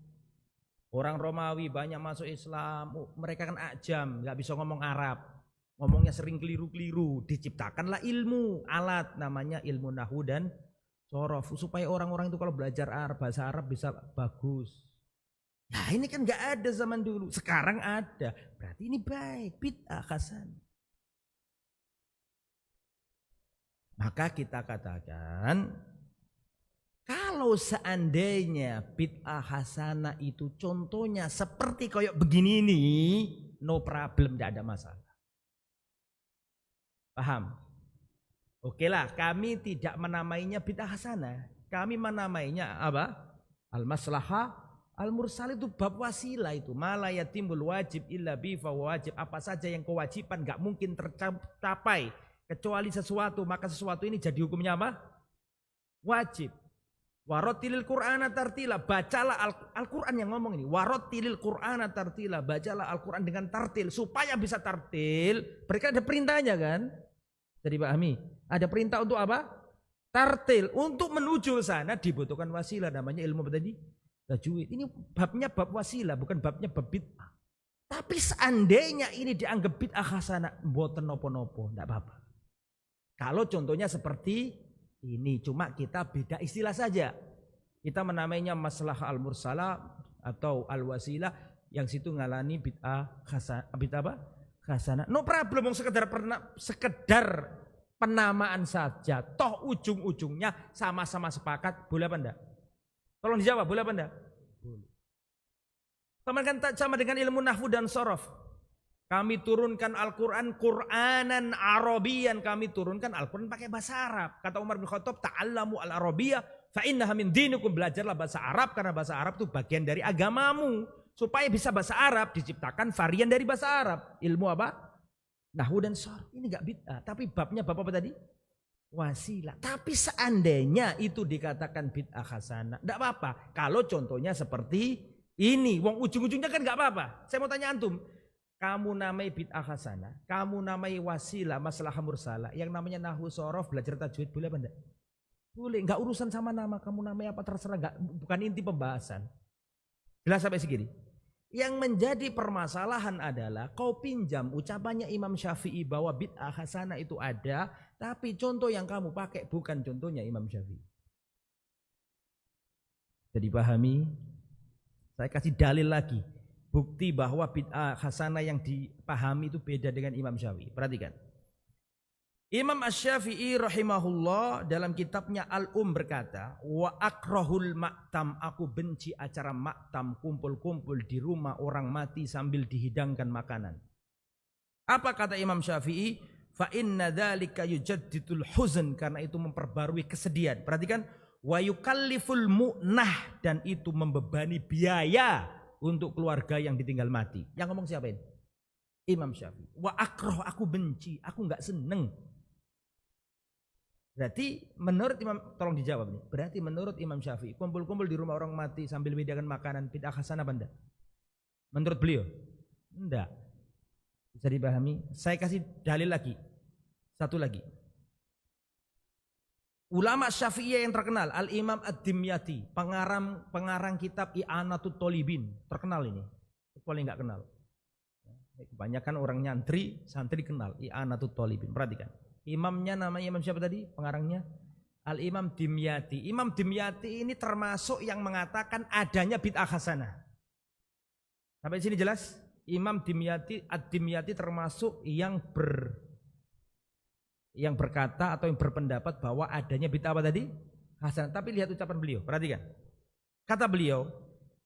orang Romawi banyak masuk Islam. Oh, mereka kan ajam, enggak bisa ngomong Arab. ngomongnya sering keliru-keliru, diciptakanlah ilmu, alat namanya ilmu nahwu dan sorof, supaya orang-orang itu kalau belajar bahasa Arab bisa bagus. Nah ini kan nggak ada zaman dulu, sekarang ada, berarti ini baik, bid'ah hasanah. Maka kita katakan, kalau seandainya bid'ah hasanah itu contohnya seperti kayak begini ini, no problem, tidak ada masalah. Paham? Oke lah, kami tidak menamainya bid'ah hasanah. Kami menamainya apa? Al-maslahah al-mursal, itu bab wasilah itu. Mala yatimul wajib illa bi fa wajib. Apa saja yang kewajiban gak mungkin tercapai kecuali sesuatu, maka sesuatu ini jadi hukumnya apa? Wajib. Warotilil Qur'ana tartila, bacalah Al-Quran yang ngomong ini. Warotilil Qur'ana tartila, bacalah Al-Quran dengan tartil. Supaya bisa tartil, mereka ada perintahnya kan? Jadi pahami, ada perintah untuk apa? Tartil. Untuk menuju sana dibutuhkan wasilah, namanya ilmu apa tadi? Tajwid. Ini babnya bab wasilah, bukan babnya bab bid'ah. Tapi seandainya ini dianggap bid'ah hasanah, mboten nopo-nopo, enggak apa-apa. Kalau contohnya seperti ini, cuma kita beda istilah saja. Kita menamainya masalah al-mursalah atau al-wasilah, yang situ ngalani bid'ah hasanah, bid'ah apa? Hasanah. No problem, sekedar penamaan saja. Toh ujung-ujungnya sama-sama sepakat, boleh apa enggak? Tolong dijawab, boleh apa enggak? Boleh. Sama kan sama dengan ilmu nahwu dan sorof. Kami turunkan Al-Quran Qur'anan Arabian, kami turunkan Al-Quran pakai bahasa Arab. Kata Umar bin Khattab, ta'allamu al-Arabiyah fa innaha min dinikum, belajarlah bahasa Arab karena bahasa Arab itu bagian dari agamamu. Supaya bisa bahasa Arab diciptakan varian dari bahasa Arab. Ilmu apa? Nahwu dan sorof. Ini enggak bid'ah, tapi babnya bab apa tadi? Wasilah. Tapi seandainya itu dikatakan bid'ah hasanah, enggak apa-apa. Kalau contohnya seperti ini, wong ujung-ujungnya kan enggak apa-apa. Saya mau tanya antum, kamu namai bid'ah hasanah, kamu namai wasilah, masalah mursalah, yang namanya nahwu sorof, belajar tajwid, boleh apa enggak? Boleh, enggak urusan sama nama, kamu namai apa terserah, enggak, bukan inti pembahasan. Jelas sampai segini. Yang menjadi permasalahan adalah kau pinjam ucapannya Imam Syafi'i bahwa bid'ah hasanah itu ada, tapi contoh yang kamu pakai bukan contohnya Imam Syafi'i. Jadi pahami, saya kasih dalil lagi, bukti bahwa bid'ah hasanah yang dipahami itu beda dengan Imam Syafi'i. Perhatikan. Imam Asy-Syafi'i rahimahullah dalam kitabnya berkata, wa akrahul maktam, aku benci acara maktam, kumpul-kumpul di rumah orang mati sambil dihidangkan makanan. Apa kata Imam Syafi'i? Fa inna dzalika yujaddidul huzn, karena itu memperbarui kesedihan. Perhatikan, wa yukalliful mu'nah, dan itu membebani biaya untuk keluarga yang ditinggal mati. Yang ngomong siapa ini? Imam Syafi'i. Wa akrah, aku benci, aku enggak seneng. Berarti menurut Imam, tolong dijawab nih. Berarti menurut Imam Syafi'i, kumpul-kumpul di rumah orang mati sambil menyediakan makanan bid'ah hasanah apa enggak? Menurut beliau? Enggak. Bisa dipahami? Saya kasih dalil lagi. Satu lagi. Ulama Syafi'iyah yang terkenal, Al-Imam Ad-Dimyati, pengarang kitab I'anatut Thalibin, terkenal ini. Kecuali enggak kenal. Kebanyakan orang nyantri, santri kenal I'anatut Thalibin. Perhatikan. Imamnya namanya Imam siapa tadi? Pengarangnya Al-Imam Dimyati. Imam Dimyati ini termasuk yang mengatakan adanya bid'ah hasanah. Sampai sini jelas? Imam Dimyati, Ad-Dimyati termasuk yang berkata atau yang berpendapat bahwa adanya bid'ah apa tadi? Hasanah. Tapi lihat ucapan beliau, perhatikan. Kata beliau,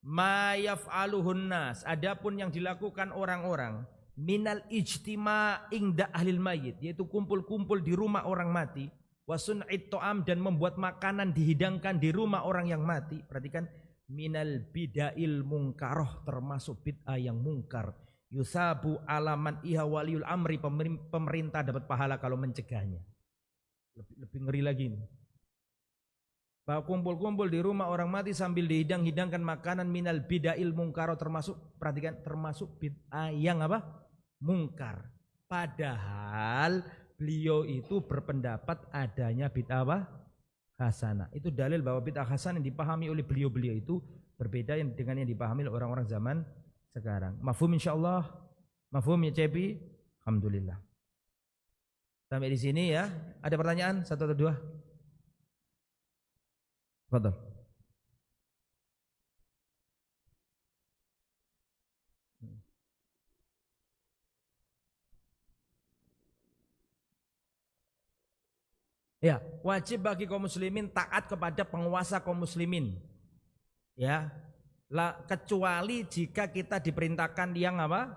ma yaf'aluhun nas, adapun yang dilakukan orang-orang minal ijtima' ingda ahlil mayit, yaitu kumpul-kumpul di rumah orang mati, wasun'it to'am, dan membuat makanan dihidangkan di rumah orang yang mati. Perhatikan, minal bida'il mungkaroh, termasuk bid'ah yang mungkar. Yusabu alaman iha waliul amri, pemerintah dapat pahala kalau mencegahnya. Lebih ngeri lagi ini. Bahwa kumpul-kumpul di rumah orang mati sambil dihidang-hidangkan makanan minal bida'il mungkaroh, termasuk, perhatikan, termasuk bid'ah yang apa? Mungkar. Padahal beliau itu berpendapat adanya bid'ah apa? Hasanah. Itu dalil bahwa bid'ah hasanah yang dipahami oleh beliau-beliau itu berbeda dengan yang dipahami oleh orang-orang zaman sekarang. Mafhum insyaallah? Mafhum ya Cepi? Alhamdulillah. Sampai di sini ya. Ada pertanyaan satu atau dua? Betul. Ya, wajib bagi kaum muslimin taat kepada penguasa kaum muslimin. Ya. Kecuali jika kita diperintahkan yang apa?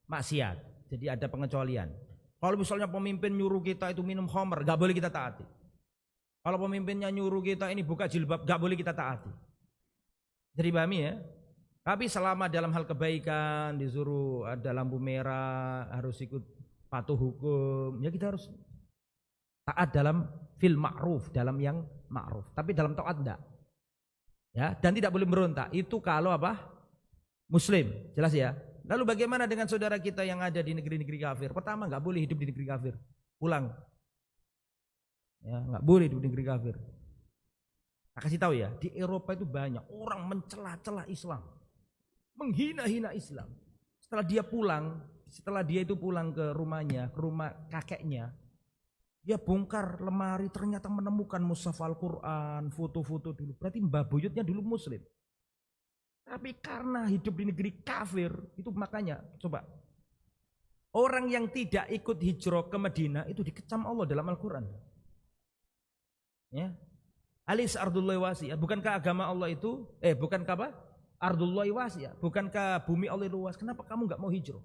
Maksiat. Jadi ada pengecualian. Kalau misalnya pemimpin nyuruh kita itu minum khamr, enggak boleh kita taati. Kalau pemimpinnya nyuruh kita ini buka jilbab, enggak boleh kita taati. Jadi pahami ya? Tapi selama dalam hal kebaikan disuruh ada lampu merah, harus ikut patuh hukum, ya kita harus taat dalam fil ma'ruf, dalam yang ma'ruf. Tapi dalam taat enggak. Ya, dan tidak boleh berontak. Itu kalau apa? Muslim. Jelas ya? Lalu bagaimana dengan saudara kita yang ada di negeri-negeri kafir? Pertama, enggak boleh hidup di negeri kafir. Pulang. Ya, enggak boleh hidup di negeri kafir. Nah, kasih tahu ya, di Eropa itu banyak orang mencela-cela Islam. Menghina-hina Islam. Setelah dia itu pulang ke rumahnya, ke rumah kakeknya, dia bongkar lemari, ternyata menemukan mushaf Al-Quran, foto-foto dulu. Berarti mbah buyutnya dulu muslim. Tapi karena hidup di negeri kafir, itu makanya coba. Orang yang tidak ikut hijrah ke Madinah itu dikecam Allah dalam Al-Quran. Ya. Alis ardullahi wasi'ah, bukankah agama Allah itu, bukankah apa? Ardullahi wasi'ah, bukankah bumi Allah luas? Kenapa kamu enggak mau hijrah?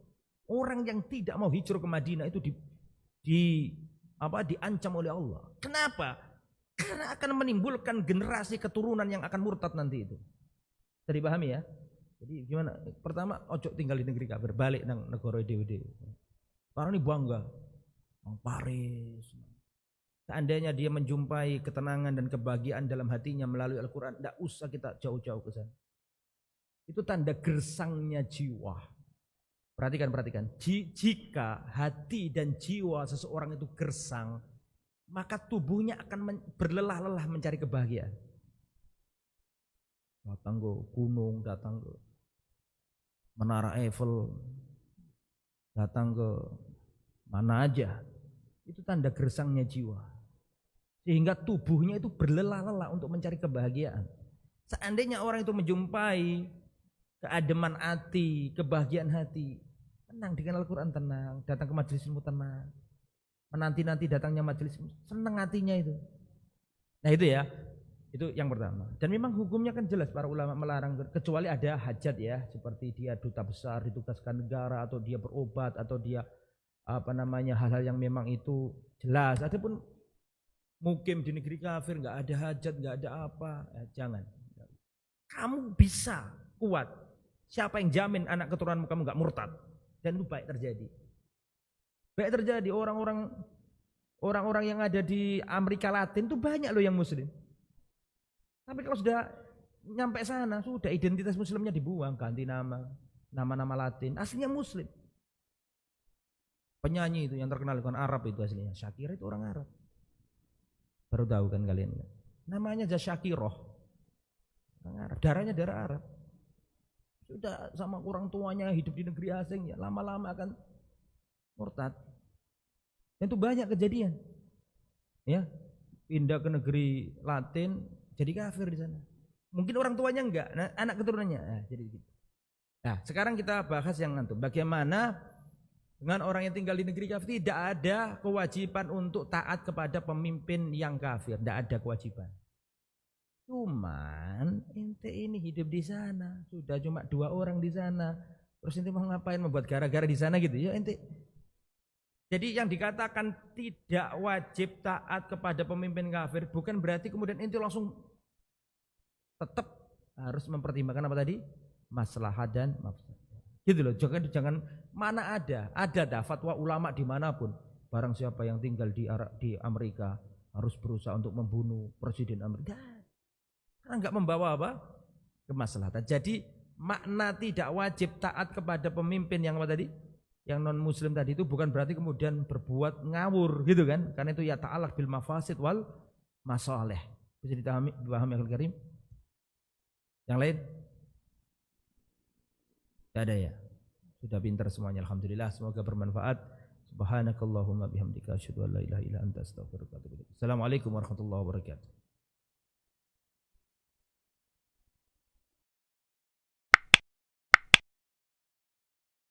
Orang yang tidak mau hijrah ke Madinah itu diancam oleh Allah. Kenapa? Karena akan menimbulkan generasi keturunan yang akan murtad nanti itu. Jadi pahami ya? Jadi gimana? Pertama, ojo tinggal di negeri kafir, balik nang negara dewe-dewe. Sekarang ini bangga, nang Paris. Seandainya dia menjumpai ketenangan dan kebahagiaan dalam hatinya melalui Al-Quran, tidak usah kita jauh-jauh ke sana. Itu tanda gersangnya jiwa. Perhatikan. Jika hati dan jiwa seseorang itu gersang, maka tubuhnya akan berlelah-lelah mencari kebahagiaan. Datang ke gunung, datang ke Menara Eiffel, datang ke mana aja. Itu tanda gersangnya jiwa. Sehingga tubuhnya itu berlelah-lelah untuk mencari kebahagiaan. Seandainya orang itu menjumpai keademan hati, kebahagiaan hati, tenang dengan Al-Quran, tenang, datang ke majelis ilmu tenang, menanti-nanti datangnya majelis, senang hatinya itu. Nah itu ya, itu yang pertama. Dan memang hukumnya kan jelas, para ulama melarang, kecuali ada hajat ya, seperti dia duta besar ditugaskan negara, atau dia berobat, atau dia hal-hal yang memang itu jelas. Adapun mukim di negeri kafir, nggak ada hajat, nggak ada apa, ya, jangan. Kamu bisa kuat. Siapa yang jamin anak keturunanmu kamu nggak murtad? Dan itu baik terjadi. Baik terjadi. Orang-orang yang ada di Amerika Latin itu banyak loh yang muslim. Tapi kalau sudah nyampe sana, sudah identitas muslimnya dibuang, ganti nama Latin, aslinya muslim. Penyanyi itu yang terkenal kan Arab itu aslinya, Shakira itu orang Arab. Baru tahu kan kalian? Namanya aja Syakiroh, orang Arab, darahnya darah Arab. Sudah sama orang tuanya hidup di negeri asing, ya lama-lama akan murtad. Dan itu banyak kejadian. Ya, pindah ke negeri Latin jadi kafir di sana. Mungkin orang tuanya enggak, nah, anak keturunannya. Nah, jadi gitu. Nah, sekarang kita bahas yang nanti. Bagaimana dengan orang yang tinggal di negeri kafir tidak ada kewajiban untuk taat kepada pemimpin yang kafir, tidak ada kewajiban. Cuman ente ini hidup di sana, sudah cuma 2 orang di sana. Terus ente mau ngapain, membuat gara-gara di sana gitu ya ente. Jadi yang dikatakan tidak wajib taat kepada pemimpin kafir bukan berarti kemudian ente langsung tetap harus mempertimbangkan apa tadi? Maslahat dan mafsadah. Gitu loh, jangan mana ada fatwa ulama dimanapun. Barang siapa yang tinggal di Amerika harus berusaha untuk membunuh presiden Amerika. Karena enggak membawa apa? Kemaslahatan. Jadi makna tidak wajib taat kepada pemimpin yang apa tadi? Yang non muslim tadi itu bukan berarti kemudian berbuat ngawur gitu kan? Karena itu ya ta'alaq bil mafasid wal masalih. Bisa dipahami Al Karim? Yang lain? Tidak ada ya. Sudah pintar semuanya, alhamdulillah. Semoga bermanfaat. Subhanakallahumma bihamdika asyhadu an la ilaha illa anta astaghfiruka wa atubu ilaik. Assalamualaikum warahmatullahi wabarakatuh.